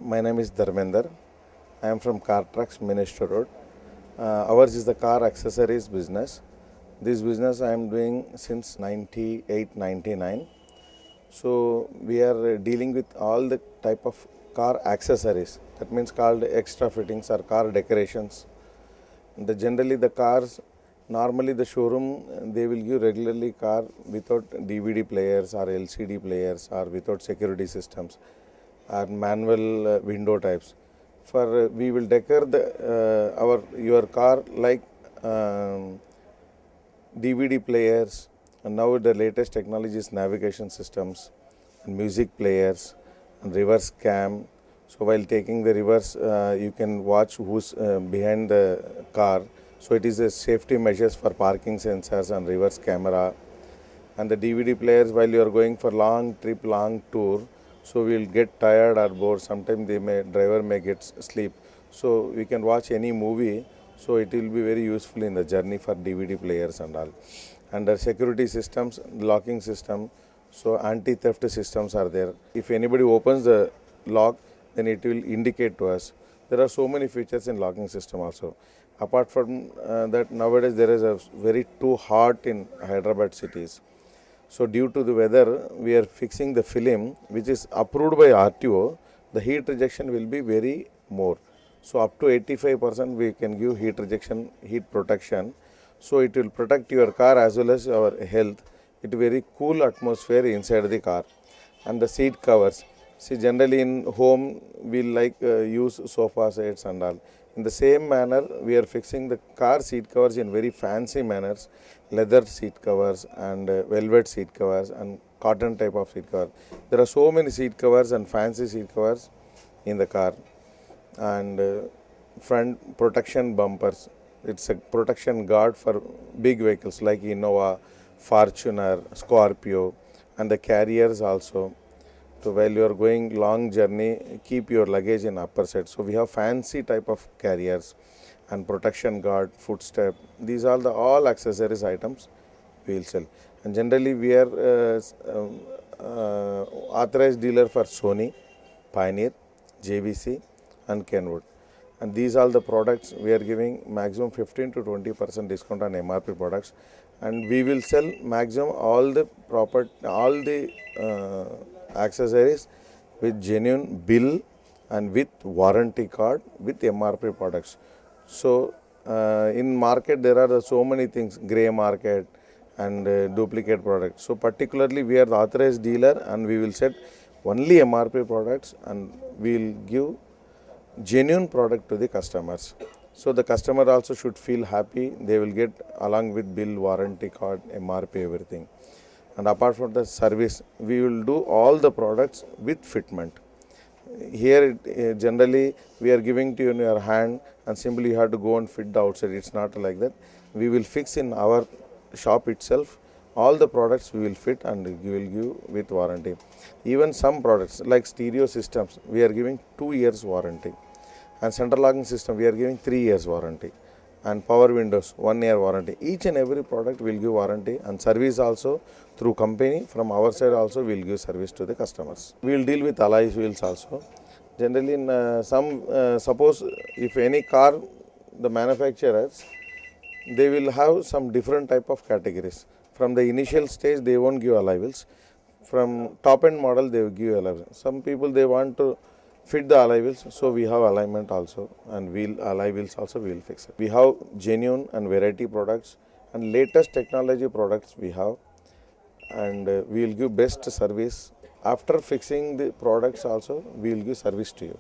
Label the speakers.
Speaker 1: My name is Dharmender. I am from Car Trucks, Minister Road. Ours is the car accessories business. This business I am doing since 98, 99. So we are dealing with all the type of car accessories. That means called extra fittings or car decorations. Generally the cars, normally the showroom, they will give regularly car without DVD players or LCD players or without security systems or manual window types. For we will decor your car like DVD players, and now the latest technology is navigation systems and music players and reverse cam. So while taking the reverse, you can watch who's behind the car. So it is a safety measures for parking sensors and reverse camera. And the DVD players, while you are going for long trip, long tour, so we will get tired or bored. Sometimes driver may get sleep. So we can watch any movie. So it will be very useful in the journey for DVD players and all. And the security systems, locking system, so anti-theft systems are there. If anybody opens the lock, then it will indicate to us. There are so many features in locking system also. Apart from that, nowadays there is a very too hot in Hyderabad cities. So due to the weather, we are fixing the film which is approved by RTO. The heat rejection will be very more. So up to 85% we can give heat rejection, heat protection. So it will protect your car as well as our health. It very cool atmosphere inside the car. And the seat covers. See, generally in home we like use sofa sets and all. In the same manner, we are fixing the car seat covers in very fancy manners, leather seat covers and velvet seat covers and cotton type of seat cover. There are so many seat covers and fancy seat covers in the car. And front protection bumpers. It's a protection guard for big vehicles like Innova, Fortuner, Scorpio and the carriers also. So while you are going long journey, keep your luggage in upper set. So we have fancy type of carriers and protection guard, footstep. These are the all accessories items we will sell. And generally we are authorized dealer for Sony, Pioneer, JVC and Kenwood. And these are the products we are giving maximum 15 to 20% discount on MRP products. And we will sell maximum all the accessories with genuine bill and with warranty card with MRP products. So in market there are so many things, grey market and duplicate products. So particularly we are the authorized dealer and we will set only MRP products and we will give genuine product to the customers. So the customer also should feel happy. They will get along with bill, warranty card, MRP, everything. And apart from the service, we will do all the products with fitment. Here generally we are giving to you in your hand and simply you have to go and fit the outside. It's not like that. We will fix in our shop itself. All the products we will fit and we will give with warranty. Even some products like stereo systems, we are giving 2 years warranty. And central locking system, we are giving 3 years warranty. And power windows, 1 year warranty. Each and every product will give warranty and service also through company. From our side also we will give service to the customers. We will deal with alloy wheels also. Generally in suppose if any car, the manufacturers, they will have some different type of categories. From the initial stage they won't give alloy wheels. From top end model they will give alloy wheels. Some people they want to fit the alloy wheels, so we have alignment also and alloy wheels also we will fix it. We have genuine and variety products and latest technology products we have, and we will give best service. After fixing the products also we will give service to you.